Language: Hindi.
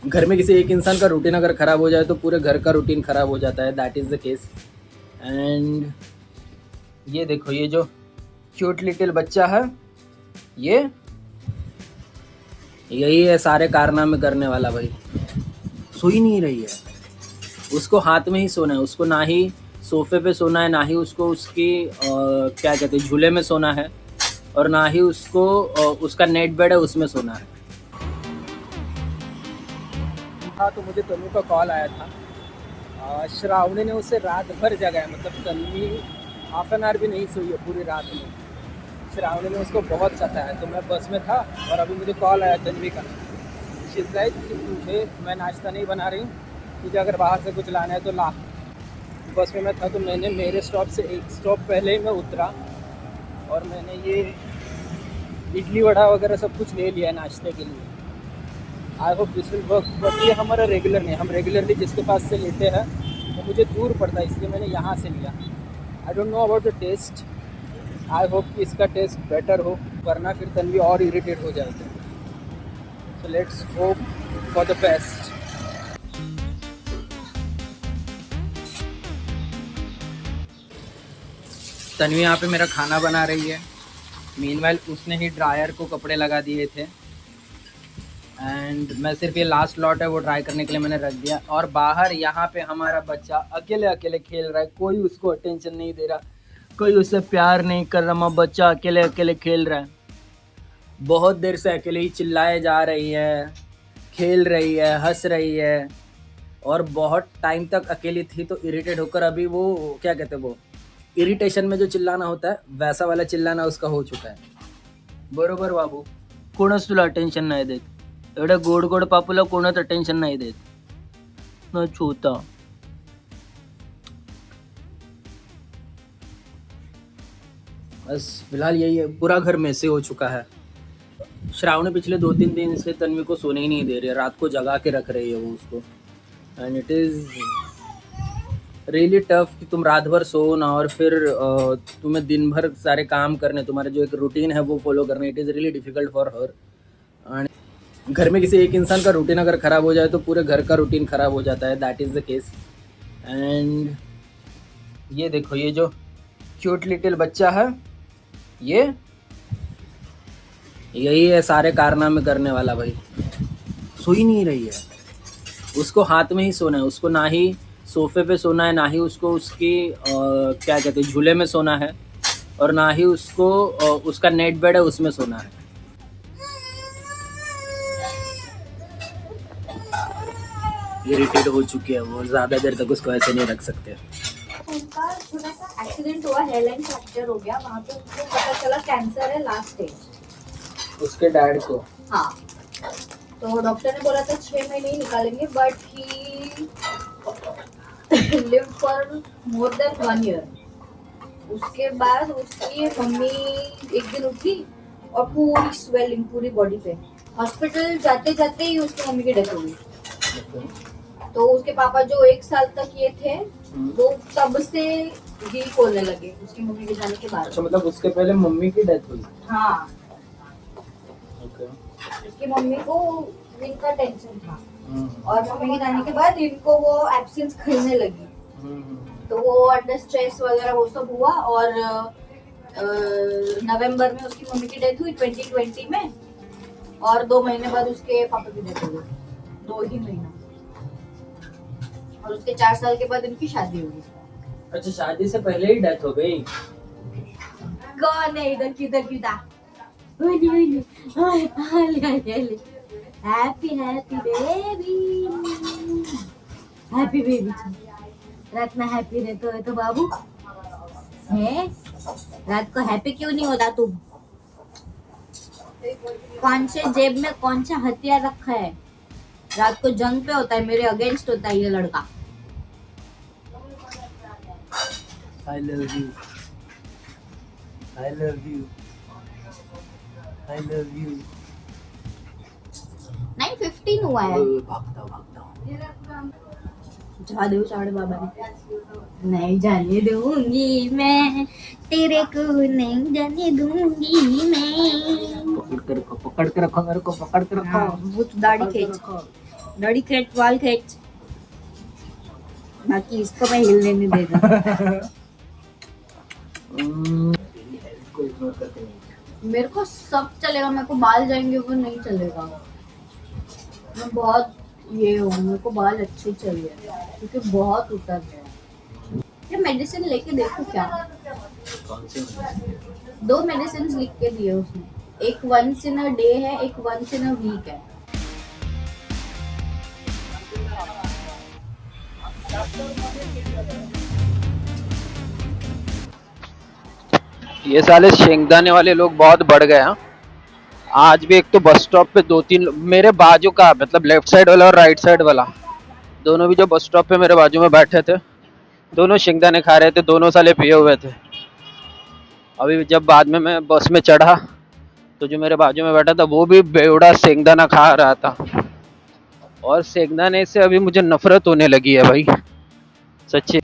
घर में किसी एक इंसान का रूटीन अगर ख़राब हो जाए तो पूरे घर का रूटीन ख़राब हो जाता है। That is the case. And ये देखो, ये जो क्यूट लिटिल बच्चा है, ये यही है सारे कारनामे करने वाला भाई। सो ही नहीं रही है, उसको हाथ में ही सोना है। उसको ना ही सोफे पे सोना है, ना ही उसको उसकी क्या कहते हैं, झूले में सोना है, और ना ही उसको उसका नेट बेड है उसमें सोना है। हाँ, तो मुझे तन्वी का कॉल आया था। श्रावणी ने उसे रात भर जगाया, मतलब तन्वी हाफ एन आवर भी नहीं सोई है पूरी रात में। श्रावणी ने उसको बहुत सताया। तो मैं बस में था और अभी मुझे कॉल आया तन्वी का। शिकायत कि तुझे मैं नाश्ता नहीं बना रही हूँ, तुझे अगर बाहर से कुछ लाना है तो ला। बस में मैं था तो मैंने मेरे स्टॉप से एक स्टॉप पहले ही मैं उतरा और मैंने ये इडली वड़ा वगैरह सब कुछ ले लिया है नाश्ते के लिए। I hope this will work. But ये हमारा रेगुलर नहीं, हम रेगुलरली जिसके पास से लेते हैं वो मुझे दूर पड़ता है, इसलिए मैंने यहाँ से लिया। I don't know about the taste. I hope कि इसका टेस्ट बेटर हो, वरना फिर तन्वी और इरिटेट हो जाएगी। So let's hope for the best. Tanvi यहाँ पे मेरा खाना बना रही है। मीनवाइल उसने ही ड्रायर को कपड़े लगा दिए थे एंड मैं सिर्फ ये लास्ट लॉट है वो ड्राई करने के लिए मैंने रख दिया। और बाहर यहाँ पे हमारा बच्चा अकेले अकेले खेल रहा है, कोई उसको अटेंशन नहीं दे रहा, कोई उससे प्यार नहीं कर रहा। बच्चा अकेले अकेले खेल रहा है, बहुत देर से अकेले ही चिल्लाए जा रही है, खेल रही है, हंस रही है, और बहुत टाइम तक अकेली थी। तो इरिटेट होकर अभी वो क्या कहते हैं, वो इरिटेशन में जो चिल्लाना होता है वैसा वाला चिल्लाना उसका हो चुका है। बरोबर बाबू, कोणच तुला अटेन्शन नाही देत, एवढ्या गोड गोड पापूला कोणच अटेन्शन नाही देत न छोटा। बस फिलहाल यही है, पूरा घर में से हो चुका है। श्रावणी पिछले 2-3 दिन से तन्वी को सोने ही नहीं दे रही है, रात को जगा के रख रही है वो उसको। And it is really tough कि तुम रात भर सो ना और फिर तुम्हें दिन भर सारे काम करने, तुम्हारे जो एक रूटीन है वो फॉलो करने। It is really difficult for her. And घर में किसी एक इंसान का रूटीन अगर ख़राब हो जाए तो पूरे घर का रूटीन ख़राब हो जाता है। That is the case. And ये देखो, ये जो क्यूट लिटिल बच्चा है, ये यही है सारे कारनामे करने वाला भाई। सो ही नहीं रही है, उसको हाथ में ही सोना है। उसको ना ही सोफे पे सोना है, ना ही उसको उसकी क्या कहते हैं, झूले में सोना है, और ना ही उसको उसका नेट बेड है उसमें सोना है। इरिटेट हो चुकी है वो, ज़्यादा देर तक उसको ऐसे नहीं रख सकते। उनका छोटा सा एक्सीडेंट हुआ, हेयरलाइन फ्रैक्चर हो गया, वहाँ पे उनको पता चला कैंसर है लास्ट स्टेज। उसके डैड को, हाँ, तो डॉक्टर ने बोला था 6 महीने ही निकालेंगे, but he live for more than 1 year. उसके बाद उसकी मम्मी एक दिन उठी और पूरी स्वेलिंग पूरी बॉडी पे, हॉस्पिटल जाते जाते ही उसकी मम्मी की डेथ हो गई। तो उसके पापा जो 1 साल तक ये थे वो तब से हील खोलने लगे उसकी मम्मी के जाने के बाद। अच्छा, मतलब उसके पहले मम्मी की डेथ हुई। हाँ, ओके। उसकी मम्मी को इनका टेंशन था और मम्मी के जाने के बाद इनको वो एब्सेंस खलने लगी, तो वो अंडर स्ट्रेस वगैरह वो सब हुआ। और नवंबर में उसकी मम्मी की डेथ हुई 2020 में, और 2 महीने बाद उसके पापा की डेथ हो गई, 2 ही महीना। और उसके 4 साल के बाद इनकी शादी हो गई। अच्छा, शादी से पहले ही डेथ हो गई। कौन है इधर किधर किधर? Happy happy baby, happy baby. रात में हैप्पी रहते हो तो बाबू है, रात को हैप्पी क्यों नहीं होता तुम? कौन से जेब में कौन सा हथियार रखा है? रात को जंग पे होता है, मेरे अगेंस्ट होता है ये लड़का। I love you. I love you. I love you. 9:15 हुआ है। भागता जा दो साढ़े बाबा ने। नहीं जाने दूंगी मैं तेरे को, नहीं जाने दूंगी मैं। पकड़ के रखो मेरे को, पकड़ के रखो। वो तो दाढ़ी खींच। दाढ़ी खींच, बाल खींच, बाकी इसको मैं हिलने नहीं देगा। मेरे को सब चलेगा, मेरे को बाल जाएंगे वो नहीं चलेगा। मैं बहुत ये हूँ, मेरे को बाल अच्छे चाहिए क्योंकि बहुत उतर गया। ये मेडिसिन लेके देखो क्या। 2 मेडिसिन लिख के दिए उसने, एक वंस इन अ डे है, एक वंस इन अ वीक है। ये साले शेंगदाने वाले लोग बहुत बढ़ गए हैं। आज भी एक तो बस स्टॉप पे 2-3 मेरे बाजू का, मतलब लेफ्ट साइड वाला और राइट साइड वाला, दोनों भी जो बस स्टॉप पे मेरे बाजू में बैठे थे, दोनों शेंगदाने खा रहे थे। दोनों साले पिए हुए थे। अभी जब बाद में मैं बस में चढ़ा तो जो मेरे बाजू में बैठा था वो भी बेवड़ा शेंगदाना खा रहा था। और शेंगदाने से अभी मुझे नफरत होने लगी है भाई, सच्ची।